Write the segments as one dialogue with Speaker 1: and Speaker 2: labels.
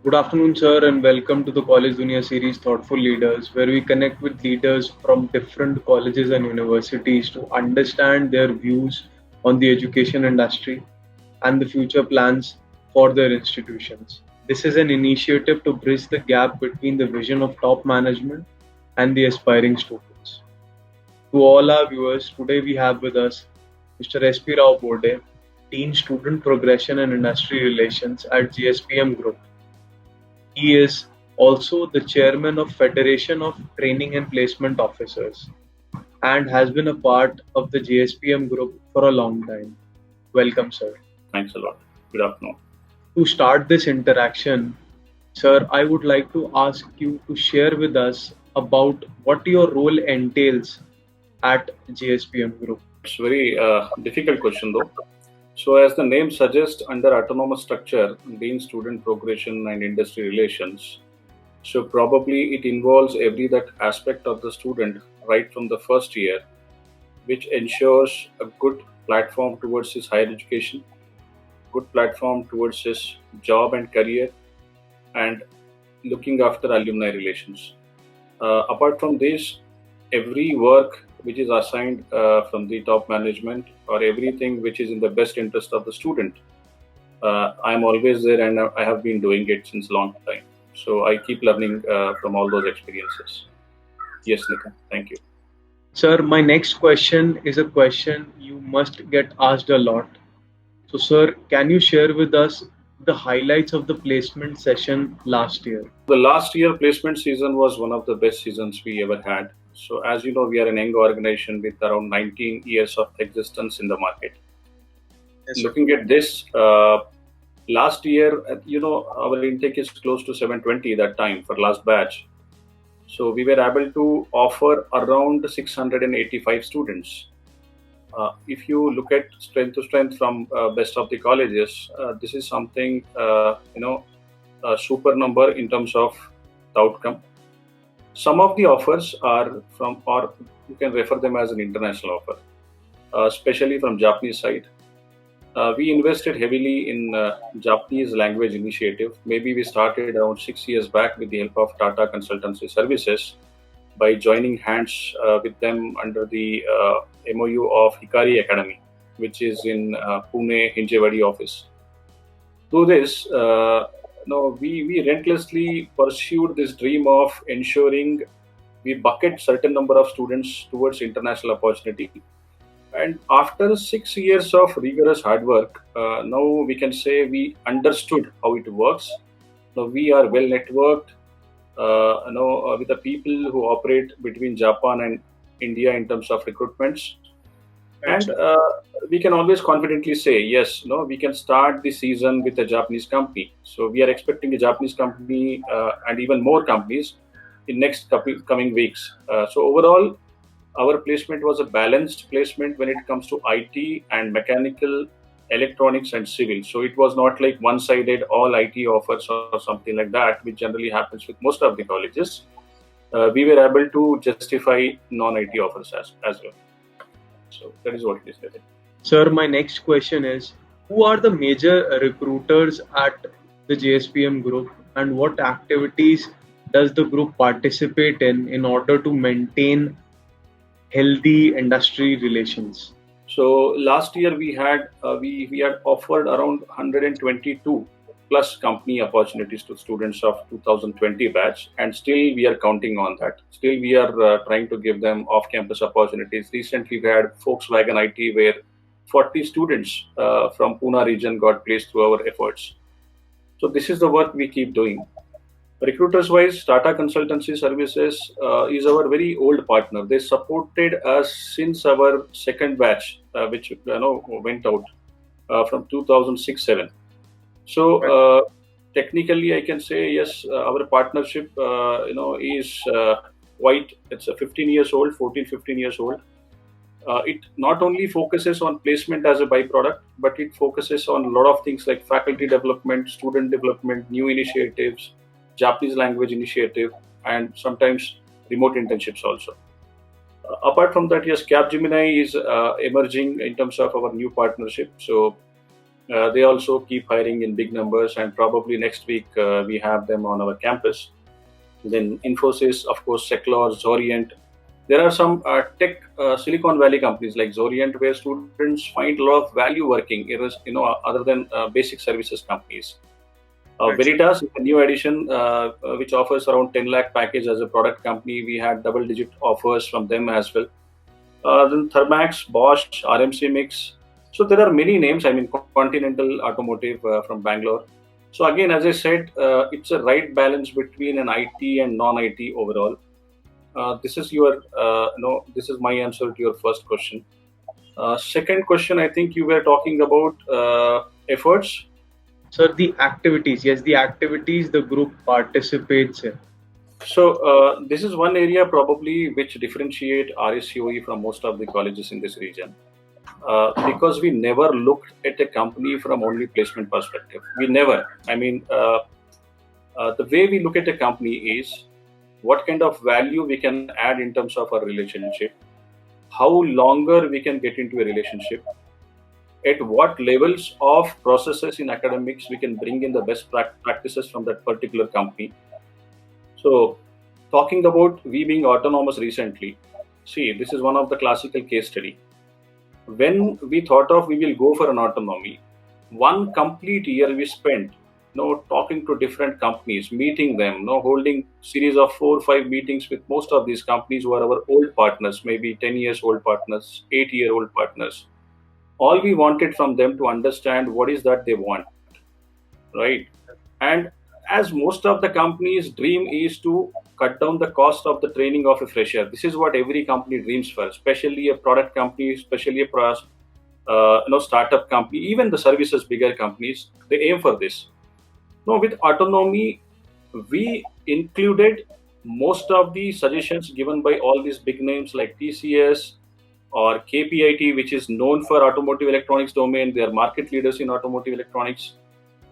Speaker 1: Good afternoon, sir, and welcome to the College Dunia series Thoughtful Leaders, where we connect with leaders from different colleges and universities to understand their views on the education industry and the future plans for their institutions. This is an initiative to bridge the gap between the vision of top management and the aspiring students. To all our viewers, today we have with us Mr. S.P. Rao Bode, Dean Student Progression and Industry Relations at GSPM Group. He is also the chairman of Federation of Training and Placement Officers and has been a part of the GSPM group for a long time. Welcome, sir.
Speaker 2: Thanks a lot. Good afternoon.
Speaker 1: To start this interaction, sir, I would like to ask you to share with us about what your role entails at GSPM Group.
Speaker 2: It's a very difficult question though. So as the name suggests, under autonomous structure, Dean Student Progression and Industry Relations, so probably it involves every that aspect of the student right from the first year, which ensures a good platform towards his higher education, good platform towards his job and career, and looking after alumni relations. Apart from this, every work which is assigned from the top management or everything which is in the best interest of the student, I'm always there and I have been doing it since long time. So I keep learning from all those experiences. Yes, Nitin, thank you.
Speaker 1: Sir, my next question is a question you must get asked a lot. So, sir, can you share with us the highlights of the placement session last year?
Speaker 2: The last year placement season was one of the best seasons we ever had. So as you know, we are an young organization with around 19 years of existence in the market.
Speaker 1: Yes,
Speaker 2: Looking at this, last year, our intake is close to 720 that time for last batch. So we were able to offer around 685 students. If you look at strength to strength from best of the colleges, this is something, a super number in terms of the outcome. Some of the offers are from, or you can refer them as an international offer, especially from Japanese side. We invested heavily in Japanese language initiative. Maybe we started around 6 years back with the help of Tata Consultancy Services by joining hands with them under the MOU of Hikari Academy, which is in Pune Hinjewadi office. Through this, we relentlessly pursued this dream of ensuring we bucket certain number of students towards international opportunity. And after 6 years of rigorous hard work, now we can say we understood how it works. Now we are well networked, with the people who operate between Japan and India in terms of recruitments. And we can always confidently say, yes, we can start the season with a Japanese company. So we are expecting a Japanese company and even more companies in next coming weeks. So overall, our placement was a balanced placement when it comes to IT and mechanical, electronics and civil. So it was not like one-sided all IT offers or something like that, which generally happens with most of the colleges. We were able to justify non-IT offers as well. So that is what it is.
Speaker 1: Sir, my next question is, who are the major recruiters at the JSPM group and what activities does the group participate in order to maintain healthy industry relations?
Speaker 2: So last year we had offered around 122 plus company opportunities to students of 2020 batch, and still we are counting on that. Still we are trying to give them off-campus opportunities. Recently we had Volkswagen IT where 40 students from Pune region got placed through our efforts. So this is the work we keep doing. Recruiters wise, Tata Consultancy Services is our very old partner. They supported us since our second batch, which went out from 2006-7. So technically, I can say yes. Our partnership, is quite. It's a 15 years old, 14, 15 years old. It not only focuses on placement as a byproduct, but it focuses on a lot of things like faculty development, student development, new initiatives, Japanese language initiative, and sometimes remote internships also. Apart from that, yes, Capgemini is emerging in terms of our new partnership. So They also keep hiring in big numbers, and probably next week we have them on our campus. Then Infosys, of course, Seclor, Zorient. There are some tech Silicon Valley companies like Zorient where students find a lot of value working, other than basic services companies.
Speaker 1: Right, sir.
Speaker 2: Veritas is a new addition which offers around 10 lakh package as a product company. We had double-digit offers from them as well. Then Thermax, Bosch, RMC Mix. So there are many names. I mean, Continental Automotive from Bangalore. So again, as I said, it's a right balance between an IT and non-IT overall. This is your, this is my answer to your first question. Second question, I think you were talking about efforts.
Speaker 1: Sir, the activities, yes, the activities the group participates in.
Speaker 2: So this is one area probably which differentiate RSCOE from most of the colleges in this region. Because we never looked at a company from only placement perspective. We never. I mean, the way we look at a company is what kind of value we can add in terms of our relationship, how longer we can get into a relationship, at what levels of processes in academics we can bring in the best practices from that particular company. So, talking about we being autonomous recently, see, this is one of the classical case study. When we thought of we will go for an autonomy, one complete year we spent, talking to different companies, meeting them, holding series of 4 or 5 meetings with most of these companies who are our old partners, maybe 10 years old partners, 8-year-old partners. All we wanted from them to understand what is that they want, right? And as most of the companies' dream is to cut down the cost of the training of a fresher. This is what every company dreams for, especially a product company, especially a startup company, even the services bigger companies, they aim for this. Now, with autonomy, we included most of the suggestions given by all these big names like TCS or KPIT, which is known for automotive electronics domain. They are market leaders in automotive electronics.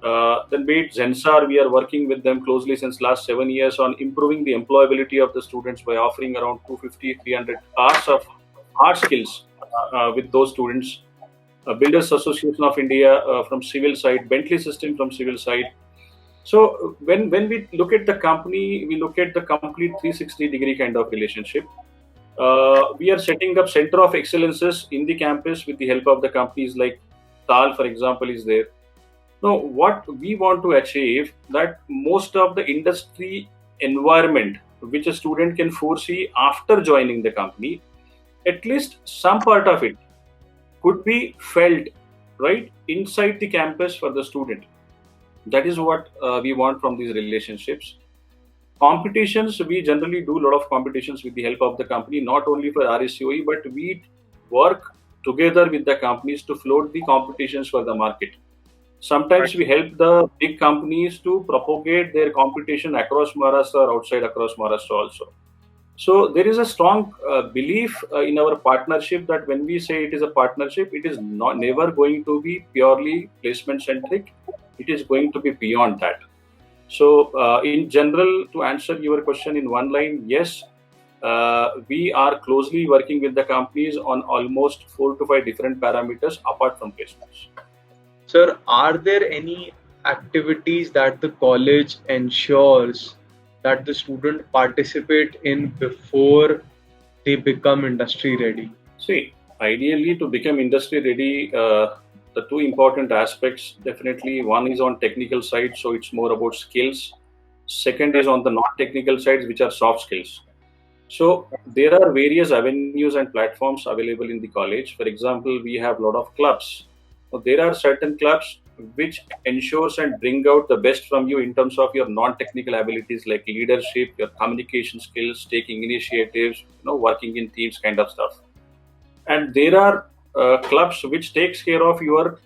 Speaker 2: Then be it Zensar, we are working with them closely since last 7 years on improving the employability of the students by offering around 250, 300 hours of hard skills with those students. Builders Association of India from civil side, Bentley System from civil side. So when we look at the company, we look at the complete 360-degree kind of relationship. We are setting up center of excellences in the campus with the help of the companies like TAL, for example, is there. Now, what we want to achieve that most of the industry environment which a student can foresee after joining the company, at least some part of it could be felt right inside the campus for the student. That is what we want from these relationships. Competitions, we generally do a lot of competitions with the help of the company, not only for RSCOE, but we work together with the companies to float the competitions for the market. Sometimes we help the big companies to propagate their competition across Maharashtra or outside across Maharashtra also. So there is a strong belief in our partnership that when we say it is a partnership, it is never going to be purely placement centric. It is going to be beyond that. So in general, to answer your question in one line, yes, we are closely working with the companies on almost 4 to 5 different parameters apart from placements.
Speaker 1: Sir, are there any activities that the college ensures that the student participate in before they become industry ready?
Speaker 2: See, ideally to become industry ready, the two important aspects, definitely one is on technical side, so it's more about skills. Second is on the non-technical sides, which are soft skills. So there are various avenues and platforms available in the college. For example, we have a lot of clubs. So there are certain clubs which ensures and bring out the best from you in terms of your non-technical abilities like leadership, your communication skills, taking initiatives, working in teams, kind of stuff. And there are clubs which takes care of your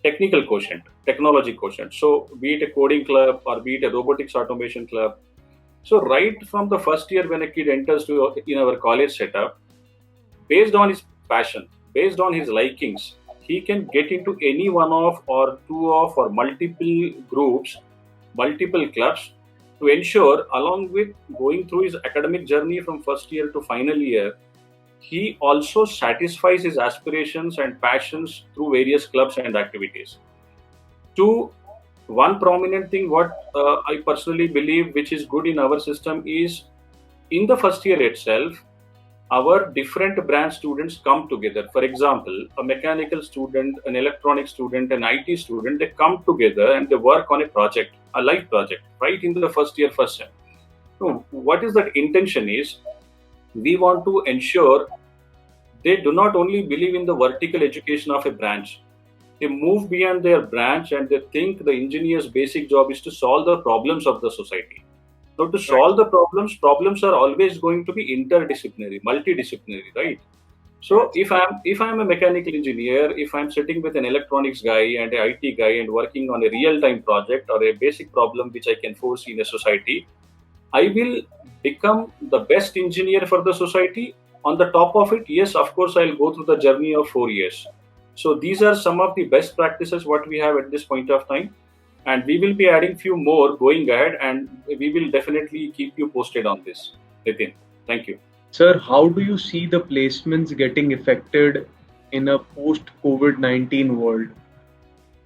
Speaker 2: technical quotient, technology quotient. So be it a coding club or be it a robotics automation club. So right from the first year when a kid enters in our college setup, based on his passion, based on his likings, he can get into any one of or two of or multiple groups, multiple clubs to ensure along with going through his academic journey from first year to final year, he also satisfies his aspirations and passions through various clubs and activities. To one prominent thing, what I personally believe, which is good in our system, is in the first year itself, our different branch students come together. For example, a mechanical student, an electronic student, an IT student, they come together and they work on a project, a live project, right in the first year, first sem. So what is that intention is, we want to ensure they do not only believe in the vertical education of a branch, they move beyond their branch and they think the engineer's basic job is to solve the problems of the society. So to
Speaker 1: Right.
Speaker 2: solve the problems are always going to be interdisciplinary, multidisciplinary, right? So
Speaker 1: Yes.
Speaker 2: if I'm a mechanical engineer, if I'm sitting with an electronics guy and a IT guy and working on a real-time project or a basic problem which I can foresee in a society, I will become the best engineer for the society. On the top of it, yes, of course, I'll go through the journey of 4 years. So these are some of the best practices what we have at this point of time, and we will be adding few more going ahead, and we will definitely keep you posted on this. Nitin, thank you.
Speaker 1: Sir, how do you see the placements getting affected in a post COVID-19 world?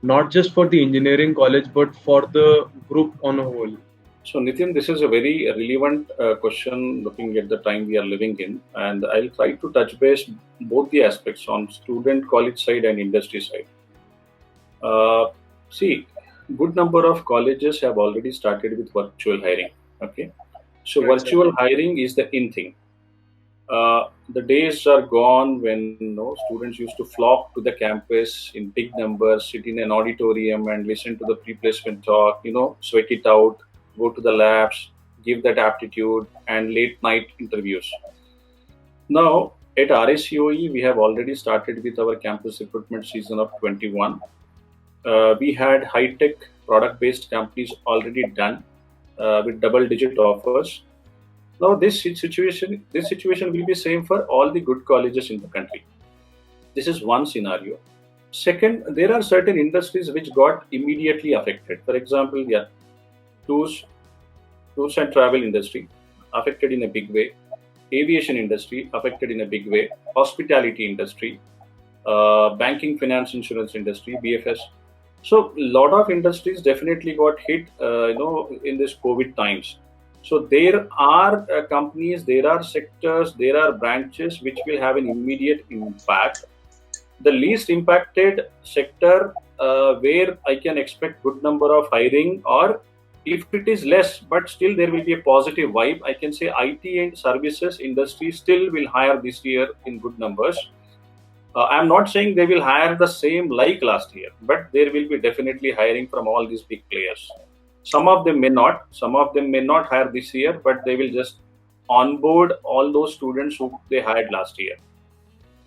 Speaker 1: Not just for the engineering college, but for the group on a whole.
Speaker 2: So, Nitin, this is a very relevant question looking at the time we are living in, and I'll try to touch base both the aspects on student college side and industry side. Uh, See, good number of colleges have already started with virtual hiring. Okay, so
Speaker 1: Right, sir.
Speaker 2: virtual hiring is the in thing. The days are gone when students used to flock to the campus in big numbers, sit in an auditorium and listen to the pre-placement talk. Sweat it out, go to the labs, give that aptitude, and late night interviews. Now at RSCOE, we have already started with our campus recruitment season of 21. We had high-tech product-based companies already done with double-digit offers. Now this situation will be same for all the good colleges in the country. This is one scenario. Second, there are certain industries which got immediately affected. For example, tours, tours and travel industry affected in a big way. Aviation industry affected in a big way. Hospitality industry, banking, finance, insurance industry, BFS. So a lot of industries definitely got hit, in this COVID times. So there are companies, there are sectors, there are branches which will have an immediate impact. The least impacted sector, where I can expect good number of hiring, or if it is less, but still there will be a positive vibe. I can say IT and services industry still will hire this year in good numbers. I'm not saying they will hire the same like last year, but there will be definitely hiring from all these big players. Some of them may not. Some of them may not hire this year, but they will just onboard all those students who they hired last year.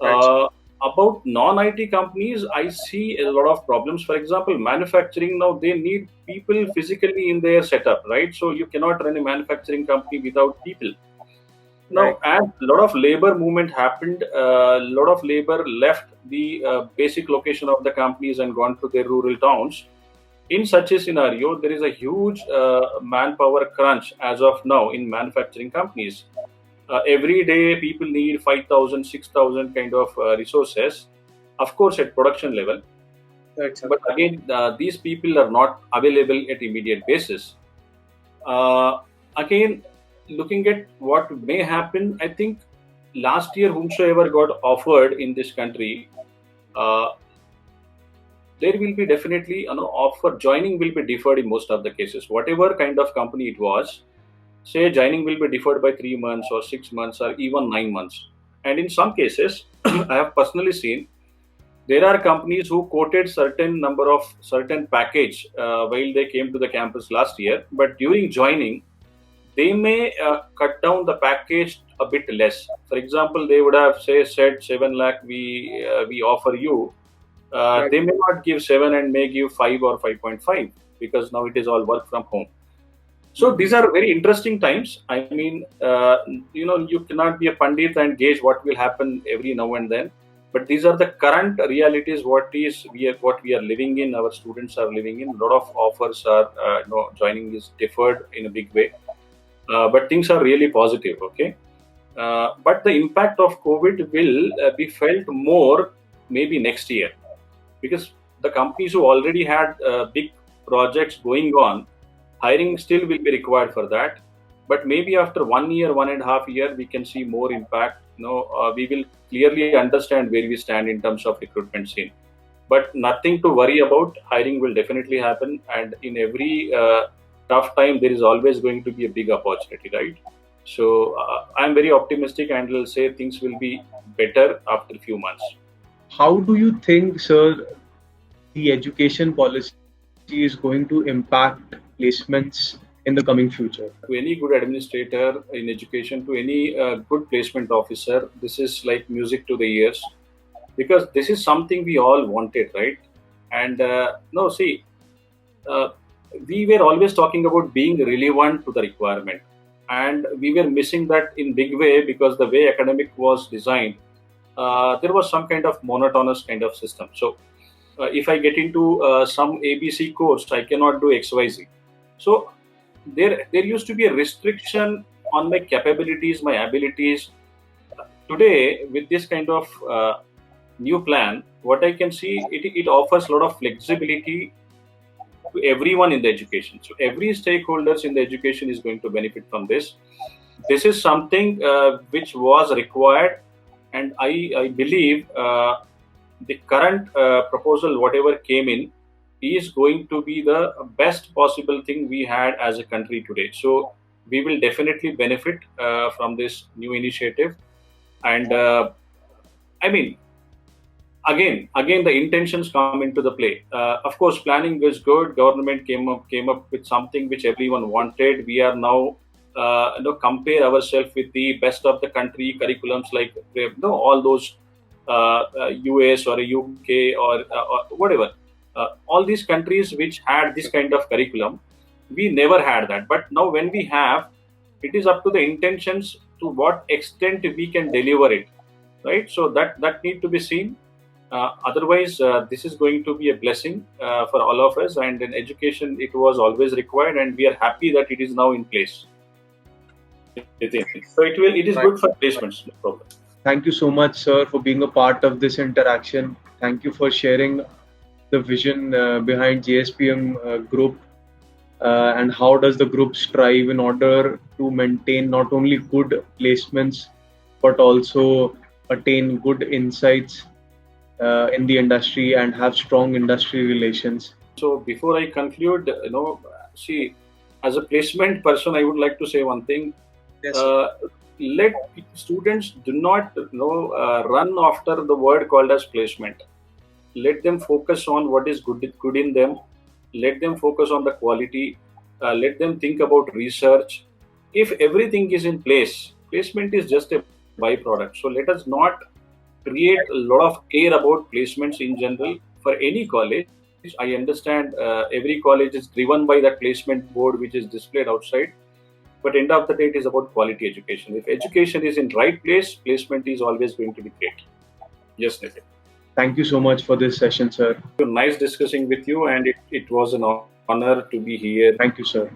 Speaker 1: Right, sir.
Speaker 2: Uh, about non-IT companies, I see a lot of problems. For example, manufacturing, now they need people physically in their setup, right? So you cannot run a manufacturing company without people.
Speaker 1: Right.
Speaker 2: Now, as a lot of labor movement happened, a lot of labor left the basic location of the companies and gone to their rural towns. In such a scenario, there is a huge manpower crunch as of now in manufacturing companies. Every day, people need 5,000, 6,000 kind of resources, of course, at production level.
Speaker 1: Right, sir.
Speaker 2: But again, these people are not available at immediate basis. Again, looking at what may happen, I think last year, whomsoever got offered in this country, uh, there will be definitely offer joining will be deferred in most of the cases. Whatever kind of company it was, say joining will be deferred by 3 months or 6 months or even 9 months. And in some cases, I have personally seen there are companies who quoted certain number of certain package while they came to the campus last year, but during joining they may cut down the package a bit less. For example, they would have said 7 lakh we offer you.
Speaker 1: Right.
Speaker 2: They may not give 7 and may give 5 or 5.5, because now it is all work from home. So
Speaker 1: Mhm.
Speaker 2: these are very interesting times. I mean, you cannot be a pandit and gauge what will happen every now and then. But these are the current realities. What we are living in. Our students are living in. A lot of offers are joining is deferred in a big way. But things are really positive. Okay. But the impact of COVID will be felt more maybe next year, because the companies who already had big projects going on, hiring still will be required for that. But maybe after 1 year, 1.5 year, we can see more impact. We will clearly understand where we stand in terms of recruitment scene. But nothing to worry about. Hiring will definitely happen, and in every tough time, there is always going to be a big opportunity, right? So I'm very optimistic, and will say things will be better after a few months.
Speaker 1: How do you think, sir, the education policy is going to impact placements in the coming future?
Speaker 2: To any good administrator in education, to any good placement officer, this is like music to the ears, because this is something we all wanted, right? And no, see, uh, we were always talking about being relevant to the requirement, and we were missing that in big way, because the way academic was designed, there was some kind of monotonous kind of system. So if I get into some ABC course, I cannot do XYZ. So there used to be a restriction on my capabilities, my abilities. Today, with this kind of new plan, what I can see, it offers a lot of flexibility to everyone in the education. So every stakeholders in the education is going to benefit from this. This is something which was required, and I believe the current proposal, whatever came in, is going to be the best possible thing we had as a country today. So we will definitely benefit from this new initiative. And I mean, again the intentions come into the play. Of course, planning is good. Government came up with something which everyone wanted. We are now compare ourselves with the best of the country curriculums, like all those US or UK or whatever. All these countries which had this kind of curriculum, we never had that. But now when we have, it is up to the intentions to what extent we can deliver it, right? So that need to be seen. Otherwise, this is going to be a blessing for all of us. And in education, it was always required, and we are happy that it is now in place. So it is good for placements, no problem.
Speaker 1: Thank you so much, sir, for being a part of this interaction. Thank you for sharing the vision behind JSPM group, and how does the group strive in order to maintain not only good placements but also attain good insights in the industry and have strong industry relations.
Speaker 2: So before I conclude, see, as a placement person, I would like to say one thing.
Speaker 1: Yes,
Speaker 2: let students do not run after the word called as placement. Let them focus on what is good in them. Let them focus on the quality. Let them think about research. If everything is in place, placement is just a byproduct. So let us not create a lot of air about placements in general for any college. I understand every college is driven by that placement board which is displayed outside. But end of the day, it is about quality education. If education is in right place, placement is always going to be great. Yes, Nitin.
Speaker 1: thank you so much for this session, sir.
Speaker 2: Nice discussing with you, and it was an honor to be here.
Speaker 1: Thank you, sir.